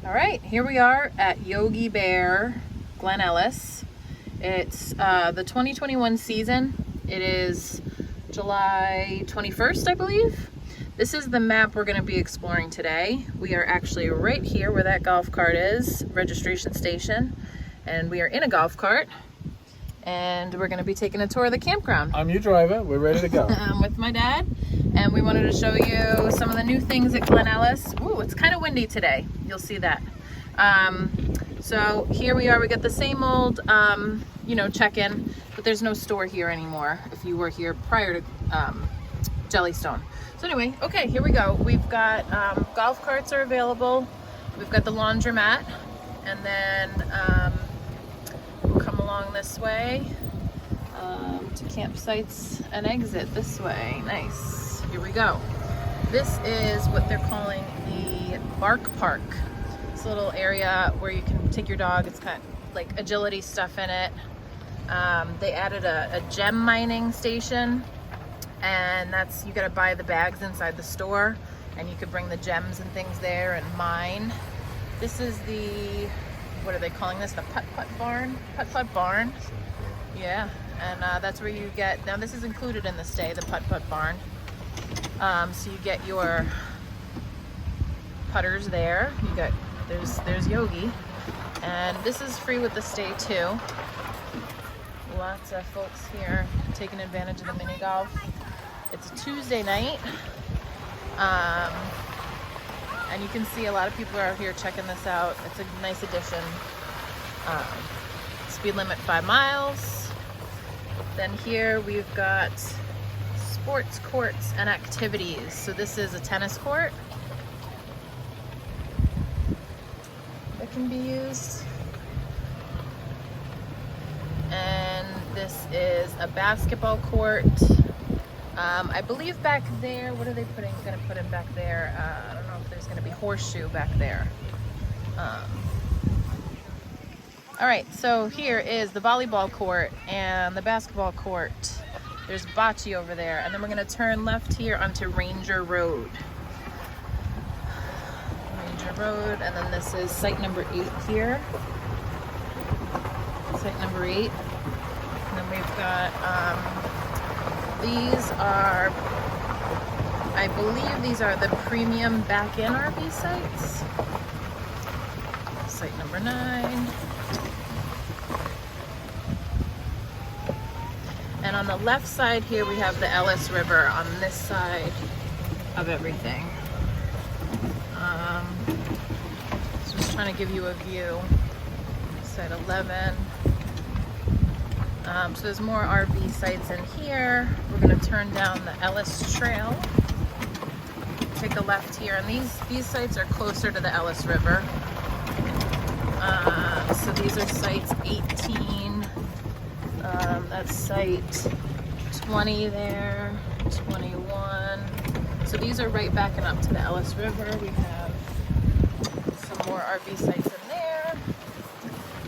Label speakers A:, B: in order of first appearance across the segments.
A: All right, here we are at Yogi Bear Glen Ellis. It's the 2021 season. It is July 21st, I believe. This is the map we're going to be exploring today. We are actually right here where that golf cart is, registration station, and we are in a golf cart, and we're going to be taking a tour of the campground.
B: I'm your driver. We're ready to go.
A: I'm with my dad, and we wanted to show you some of the new things at Glen Ellis. Ooh, it's kind of windy today. You'll see that. So here we are. We got the same old, check-in, but there's no store here anymore if you were here prior to Jellystone. So anyway, okay, here we go. We've got golf carts are available. We've got the laundromat, and then we'll come along this way to campsites and exit this way. Nice. Here we go. This is what they're calling the Bark Park. It's a little area where you can take your dog. It's got like agility stuff in it. They added a gem mining station, and that's, you gotta buy the bags inside the store, and you could bring the gems and things there and mine. This is the, what are they calling this? The putt-putt barn? Putt-putt barn. Yeah, and that's where you get, now this is included in the stay, the putt-putt barn. So you get your putters there. You got, there's Yogi, and this is free with the stay too. Lots of folks here taking advantage of the mini golf. It's a Tuesday night, and you can see a lot of people are out here checking this out. It's a nice addition. Speed limit 5 miles. Then here we've got sports courts and activities. So this is a tennis court that can be used. And this is a basketball court. I believe back there, what are they gonna put in back there? I don't know if there's gonna be horseshoe back there. All right, so here is the volleyball court and the basketball court. There's bocce over there, and then we're gonna turn left here onto Ranger Road. Ranger Road, and then this is site number 8 here. Site number 8. And then we've got, these are, I believe these are the premium back-in RV sites. Site number 9. And on the left side here, we have the Ellis River on this side of everything. So just trying to give you a view. Site 11. So there's more RV sites in here. We're going to turn down the Ellis Trail. Take a left here, and these sites are closer to the Ellis River. So these are sites 18. That's site 20 there, 21. So these are right backing up to the Ellis River. We have some more RV sites in there.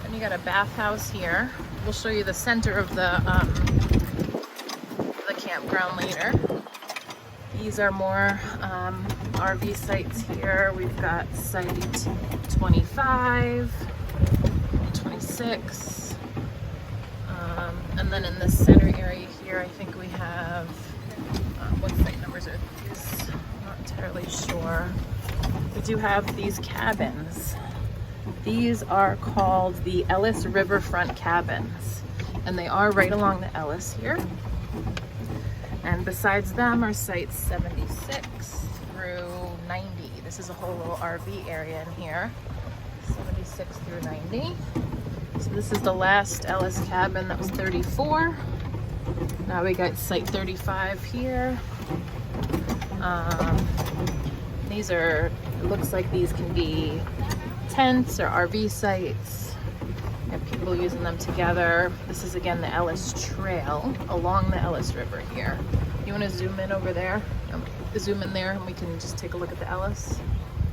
A: And you got a bathhouse here. We'll show you the center of the campground later. These are more RV sites here. We've got site 25, 26. And then in the center area here, I think we have, what site numbers are these? I'm not entirely sure. We do have these cabins. These are called the Ellis Riverfront Cabins, and they are right along the Ellis here. And besides them are sites 76 through 90. This is a whole little RV area in here, 76 through 90. So this is the last Ellis cabin, that was 34. Now we got site 35 here. These are, it looks like these can be tents or RV sites. You have people using them together. This is again the Ellis Trail along the Ellis River here. You want to zoom in over there? Zoom in there and we can just take a look at the Ellis.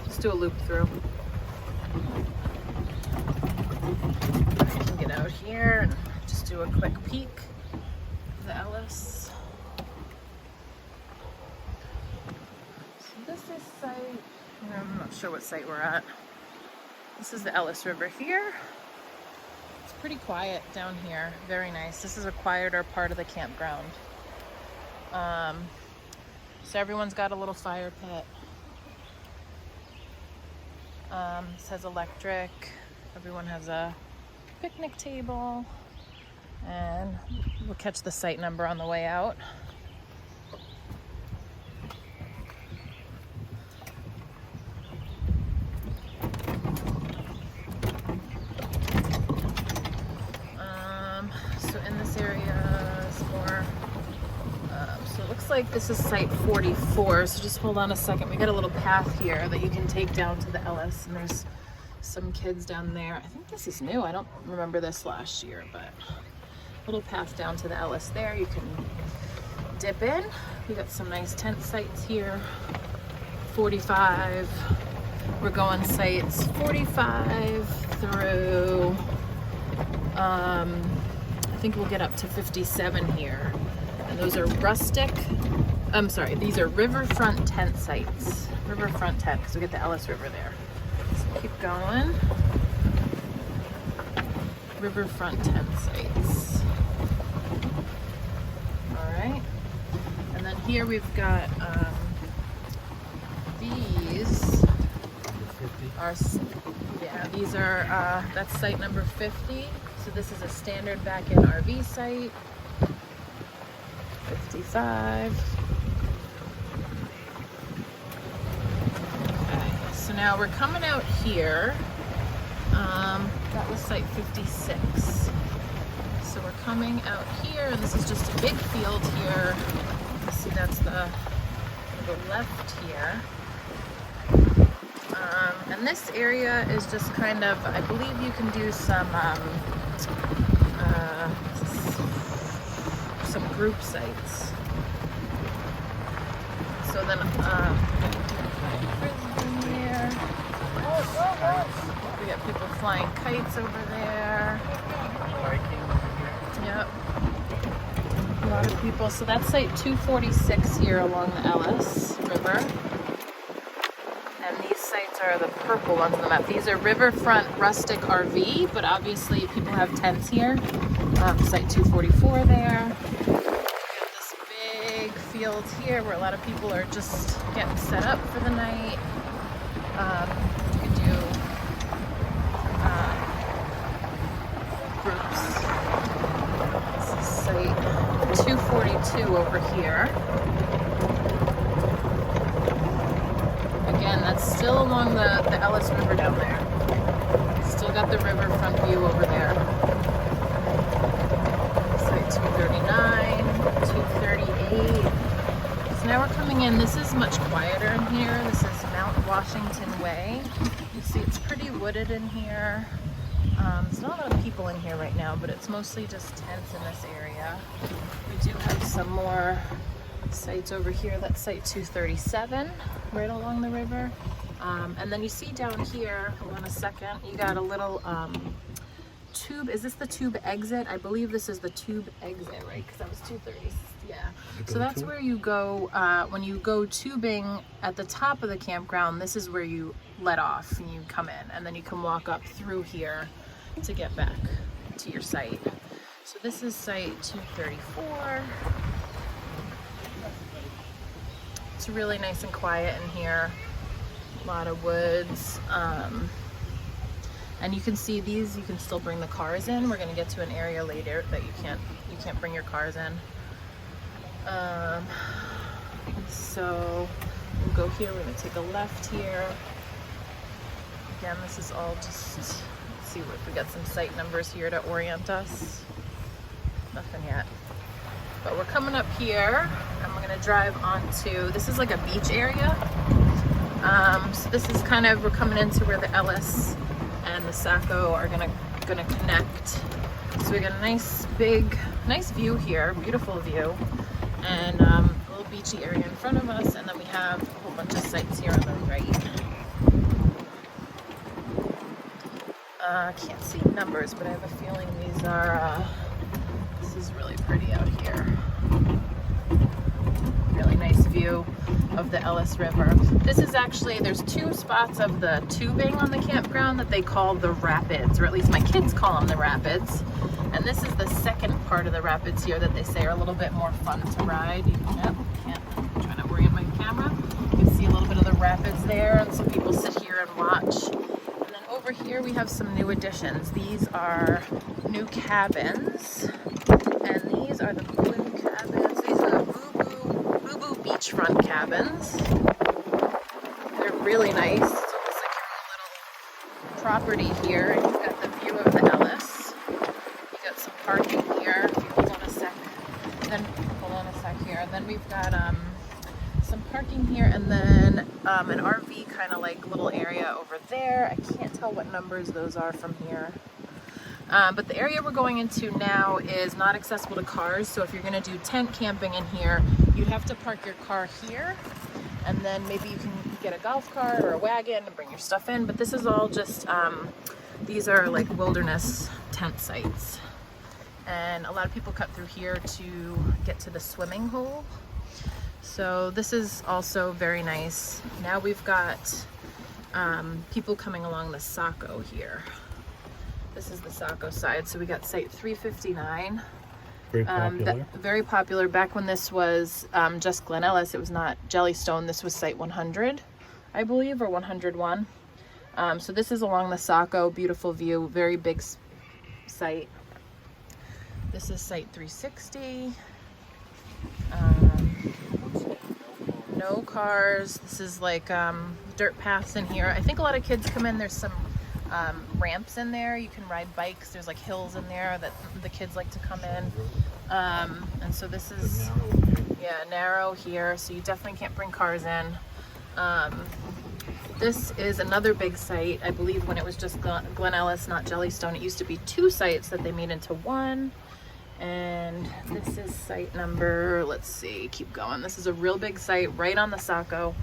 A: Just do a loop through. I can get out here and just do a quick peek of the Ellis. So this is site, I'm not sure what site we're at. This is the Ellis River here. It's pretty quiet down here. Very nice. This is a quieter part of the campground. So everyone's got a little fire pit. This has electric. Everyone has a picnic table. And we'll catch the site number on the way out. So in this area is more, so it looks like this is site 44. So just hold on a second. We got a little path here that you can take down to the Ellis, and there's some kids down there. I think this is new. I don't remember this last year, but little path down to the Ellis there. You can dip in. We got some nice tent sites here. 45. We're going sites 45 through, I think we'll get up to 57 here. And those are rustic, I'm sorry, these are riverfront tent sites. Riverfront tent, because we get the Ellis River there. So keep going. Riverfront tent sites. And then here we've got these are, yeah, these are, that's site number 50. So this is a standard back-in RV site. 55. Okay, so now we're coming out here. That was site 56. So we're coming out here, and this is just a big field here. You see that's the left here. And this area is just kind of, I believe you can do some group sites. So then, there. We got people flying kites over there. Yep. A lot of people. So that's site 246 here along the Ellis River. And these sites are the purple ones on the map. These are riverfront rustic RV, but obviously people have tents here. Site 244 there. We got this big field here where a lot of people are just getting set up for the night. You can do groups. This is site 242 over here. Again, that's still along the Ellis River down there. Still got the riverfront view over there. Site 239, 238. So now we're coming in. This is much quieter in here. This is Mount Washington Way. You see it's pretty wooded in here. There's not a lot of people in here right now, but it's mostly just tents in this area. We do have some more sites over here. That's site 237, right along the river. And then you see down here, hold on a second, you got a little tube. Is this the tube exit? I believe this is the tube exit, right? Because that was 230. Yeah. So that's where you go, when you go tubing at the top of the campground, this is where you let off and you come in, and then you can walk up through here to get back to your site. So this is site 234. It's really nice and quiet in here. A lot of woods. And you can see these, you can still bring the cars in. We're gonna get to an area later that you can't bring your cars in. So we'll go here, we're gonna take a left here. Again, this is all just, let's see if we got some site numbers here to orient us. Nothing yet. But we're coming up here and we're gonna drive onto, this is like a beach area. So this is kind of, we're coming into where the Ellis and the Saco are gonna connect. So we got a nice view here, beautiful view, and a little beachy area in front of us, and then we have a whole bunch of sites here on the right. Can't see numbers, but I have a feeling these are, this is really pretty out here. Really nice view. of the Ellis River. This is actually, there's two spots of the tubing on the campground that they call the rapids, or at least my kids call them the rapids. And this is the second part of the rapids here that they say are a little bit more fun to ride. I'm trying to orient my camera. You can see a little bit of the rapids there, and some people sit here and watch. And then over here we have some new additions. These are new cabins, and these are the blue cabins. These are the Boo Boo beachfront cabins. They're really nice. It's almost like your own little property here. And you've got the view of the Ellis. You got some parking here. If you hold on a sec, then hold on a sec here. And then we've got some parking here, and then an RV kind of like little area over there. I can't tell what numbers those are from here. But the area we're going into now is not accessible to cars, so if you're going to do tent camping in here, you'd have to park your car here, and then maybe you can get a golf cart or a wagon and bring your stuff in. But this is all just, these are like wilderness tent sites. And a lot of people cut through here to get to the swimming hole. So this is also very nice. Now we've got people coming along the Saco here. This is the Saco side. So we got site 359.
B: Very popular.
A: Very popular. Back when this was just Glen Ellis, it was not Jellystone. This was site 100, I believe, or 101. So this is along the Saco. Beautiful view. Very big site. This is site 360. No cars. This is like dirt paths in here. I think a lot of kids come in. There's some ramps in there. You can ride bikes. There's like hills in there that the kids like to come in. And so this is narrow here. So you definitely can't bring cars in. This is another big site. I believe when it was just Glen Ellis, not Jellystone, it used to be two sites that they made into one. And this is site number, let's see, keep going. This is a real big site right on the Saco.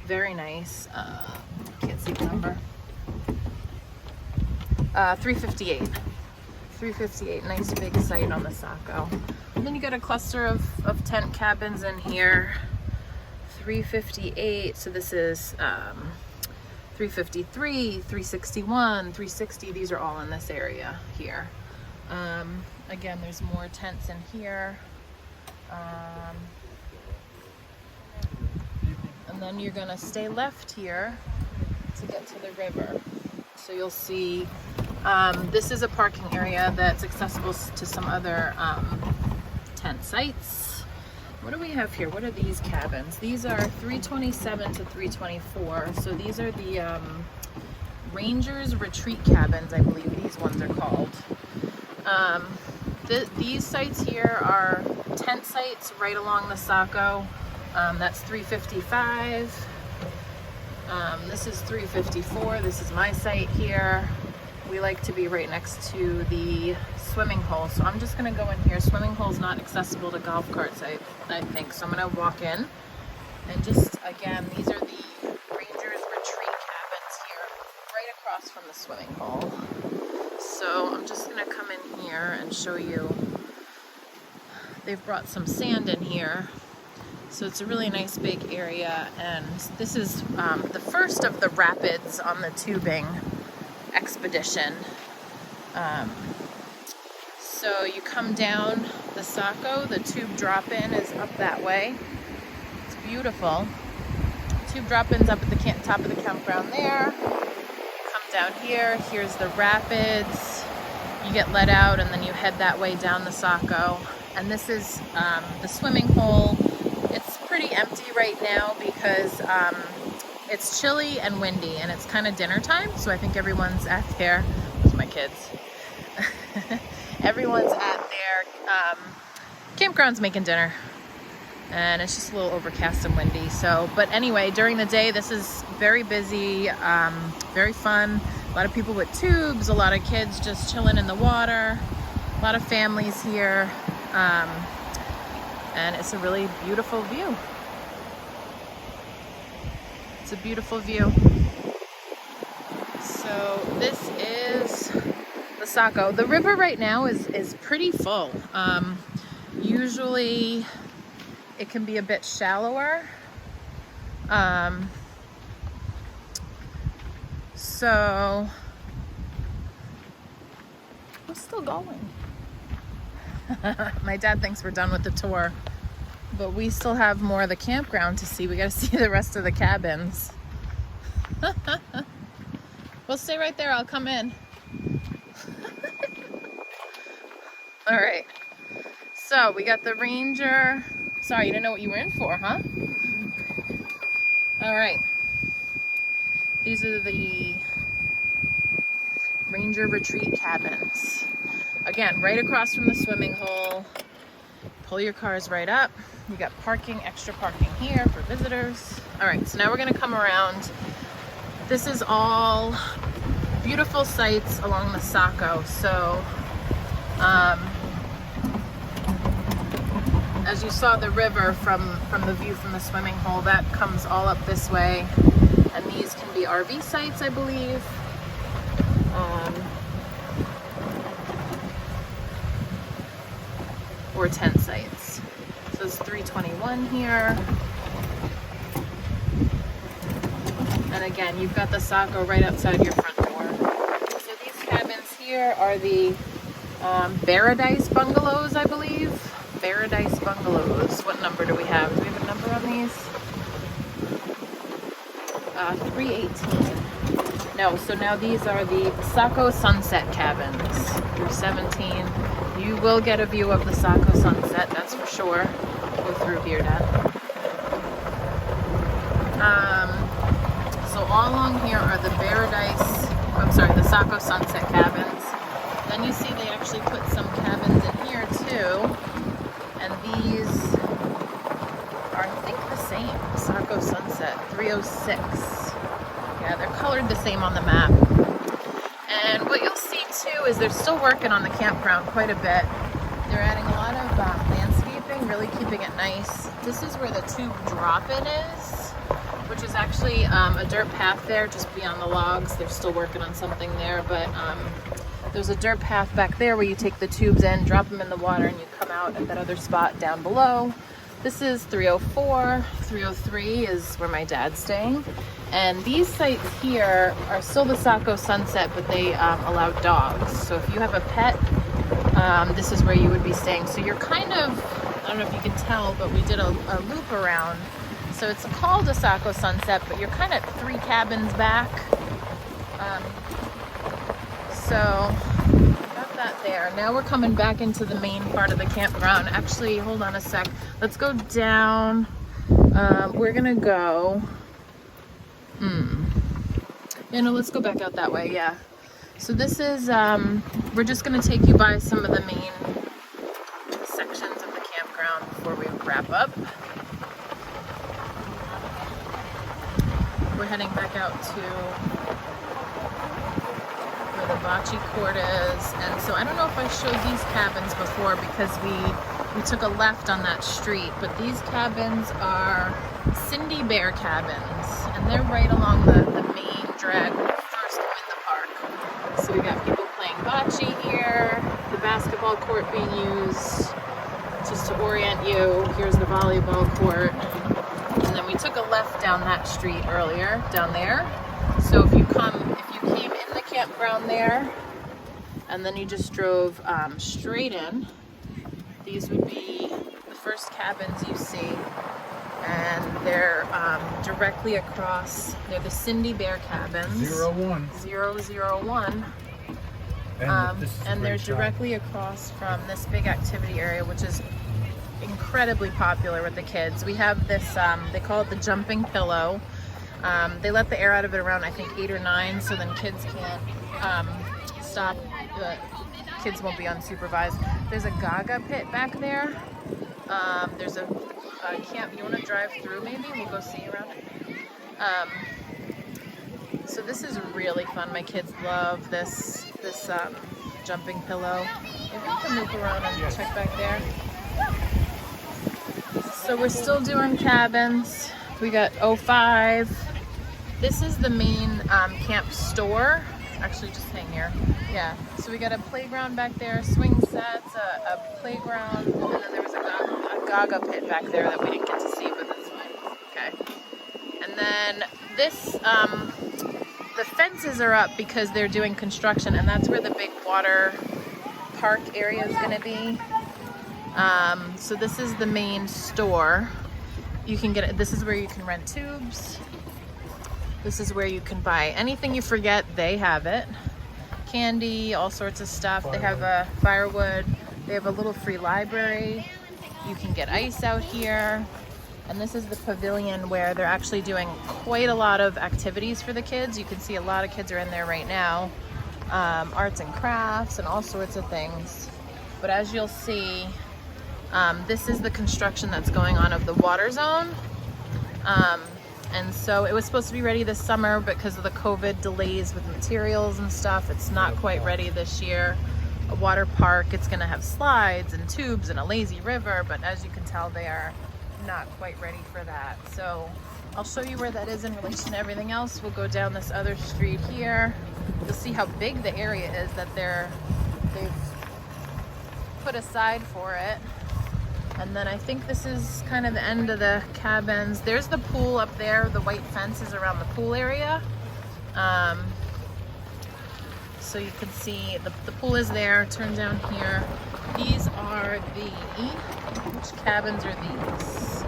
A: Very nice. Can't see the number. 358. 358, nice big site on the Saco. And then you got a cluster of tent cabins in here. 358, so this is 353, 361, 360. These are all in this area here. Again, there's more tents in here. And then you're gonna stay left here to get to the river. So you'll see, this is a parking area that's accessible to some other tent sites. What do we have here? What are these cabins? These are 327 to 324. So these are the Rangers Retreat cabins, I believe these ones are called. These sites here are tent sites right along the Saco. That's 355. This is 354. This is my site here. We like to be right next to the swimming hole. So I'm just gonna go in here. Swimming hole's not accessible to golf carts, I think. So I'm gonna walk in. And just, again, these are the Rangers Retreat cabins here, right across from the swimming hole. So I'm just gonna come in here and show you. They've brought some sand in here. So it's a really nice big area, and this is the first of the rapids on the tubing expedition. So you come down the Saco, the tube drop-in is up that way. It's beautiful. Tube drop-in's up at the top of the campground there. You come down here, here's the rapids. You get let out and then you head that way down the Saco. And this is the swimming hole. It's pretty empty right now because it's chilly and windy, and it's kind of dinner time, so I think everyone's at their, those are my kids. Everyone's at their campgrounds making dinner, and it's just a little overcast and windy. So, but anyway, during the day, this is very busy, very fun. A lot of people with tubes, a lot of kids just chilling in the water, a lot of families here. And it's a really beautiful view. It's a beautiful view. So this is the Saco. The river right now is pretty full. Usually it can be a bit shallower. So we're still going. My dad thinks we're done with the tour, but we still have more of the campground to see. We got to see the rest of the cabins. Well, stay right there. I'll come in. All right. So we got the Ranger. Sorry, you didn't know what you were in for, huh? All right. These are the Ranger retreat cabins. Again, right across from the swimming hole. Pull your cars right up. You got parking, extra parking here for visitors. All right, so now we're gonna come around. This is all beautiful sights along the Saco. So, as you saw the river from the view from the swimming hole, that comes all up this way. And these can be RV sites, I believe. Or tent sites. So it's 321 here. And again, you've got the Saco right outside your front door. So these cabins here are the Paradise bungalows, I believe. Paradise bungalows. What number do we have? Do we have a number on these? 318. No, so now these are the Saco Sunset cabins through 17. You will get a view of the Saco sunset, that's for sure. Go through here, Dad. So all along here are the the Saco sunset cabins. Then you see they actually put some cabins in here too. And these are, I think, the same. Saco sunset, 306. Yeah, they're colored the same on the map. And what you'll see too is they're still working on the campground quite a bit. They're adding a lot of landscaping, really keeping it nice. This is where the tube drop-in is, which is actually a dirt path there just beyond the logs. They're still working on something there, but there's a dirt path back there where you take the tubes in, drop them in the water, and you come out at that other spot down below. This is 304. 303 is where my dad's staying. And these sites here are still the Saco Sunset, but they allow dogs. So if you have a pet, this is where you would be staying. So you're kind of, I don't know if you can tell, but we did a loop around. So it's called a Saco Sunset, but you're kind of 3 cabins back. So got that there. Now we're coming back into the main part of the campground. Actually, hold on a sec. Let's go down. We're gonna go. Yeah, no, let's go back out that way, yeah. So this is, we're just gonna take you by some of the main sections of the campground before we wrap up. We're heading back out to where the bocce court is. And so I don't know if I showed these cabins before because we took a left on that street, but these cabins are Cindy Bear cabins, and they're right along the main drag when you first go in the park. So we got people playing bocce here, the basketball court being used. Just to orient you, here's the volleyball court. And then we took a left down that street earlier, down there. So if you came in the campground there, and then you just drove straight in, these would be the first cabins you see. And they're directly across, they're the Cindy Bear cabins.
B: 01.
A: 001. And they're directly across from this big activity area, which is incredibly popular with the kids. We have this, they call it the jumping pillow. They let the air out of it around, I think, 8 or 9, so then kids can't stop. The kids won't be unsupervised. There's a Gaga pit back there. There's a camp. You want to drive through maybe? We'll go see around it. So this is really fun. My kids love this jumping pillow. Maybe we can loop around and check back there. So we're still doing cabins. We got 05. This is the main camp store. Actually, just hang here. Yeah. So we got a playground back there, swing sets, a playground, and then there was a Gaga pit back there that we didn't get to see, but that's fine. Okay. then this, the fences are up because they're doing construction, and that's where the big water park area is gonna be. So this is the main store. You can get it, this is where you can rent tubes. This is where you can buy anything you forget, they have it. Candy, all sorts of stuff. They have a firewood. They have a little free library. You can get ice out here. And this is the pavilion where they're actually doing quite a lot of activities for the kids. You can see a lot of kids are in there right now. Arts and crafts and all sorts of things. But as you'll see, this is the construction that's going on of the water zone. And so it was supposed to be ready this summer, but because of the COVID delays with materials and stuff, it's not quite ready this year. A water park, it's gonna have slides and tubes and a lazy river, but as you can tell, they are not quite ready for that. So I'll show you where that is in relation to everything else. We'll go down this other street here. You'll see how big the area is that they've put aside for it. And then I think this is kind of the end of the cabins. There's the pool up there. The white fence is around the pool area. So you can see the pool is there. Turn down here. These are which cabins are these?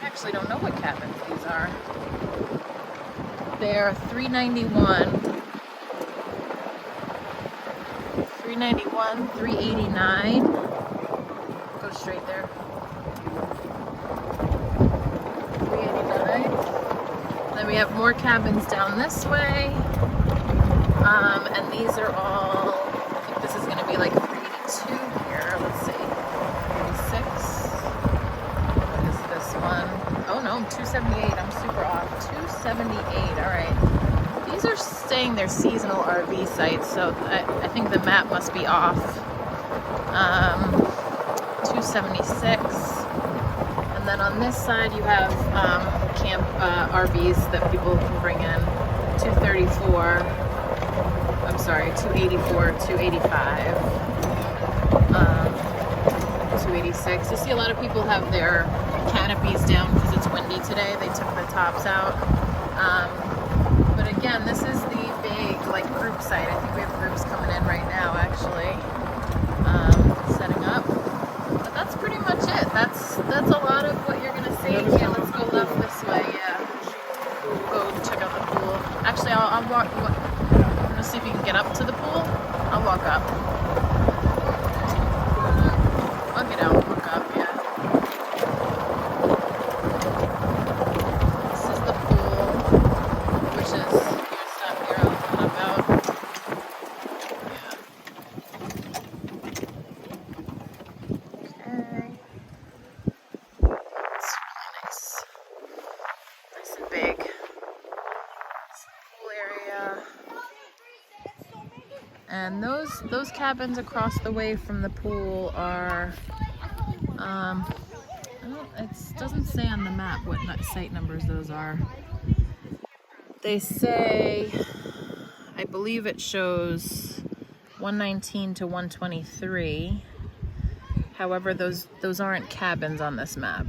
A: I actually don't know what cabins these are. They're $391. 391, 389. Go straight there. 389. Then we have more cabins down this way. And these are all, I think this is going to be like 382 here. Let's see. 36. What is this one? Oh no, 278. I'm super off. 278. All right. These are saying they're seasonal RV sites, so I think the map must be off. 276. And then on this side you have camp RVs that people can bring in. 234. I'm sorry, 284, 285. 286. You see a lot of people have their canopies down because it's windy today. They took the tops out. But again, this is the big group site. I think we have groups coming in right now actually, setting up. But that's pretty much it. That's a lot of what you're gonna see. Yeah, let's go left this way. Yeah, we'll go check out the pool. Actually, I'll walk. I'm gonna see if you can get up to the pool. I'll walk up. I'll get out. Walk up. Yeah. And those cabins across the way from the pool are, it doesn't say on the map what site numbers those are. They say, I believe it shows 119 to 123. However, those aren't cabins on this map.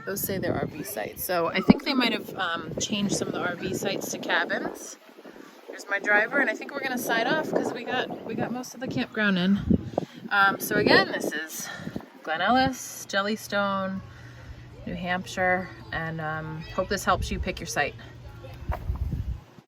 A: Those say they're RV sites. So I think they might have changed some of the RV sites to cabins. Here's my driver, and I think we're gonna sign off because we got most of the campground in. So again, this is Glen Ellis, Jellystone, New Hampshire, and hope this helps you pick your site.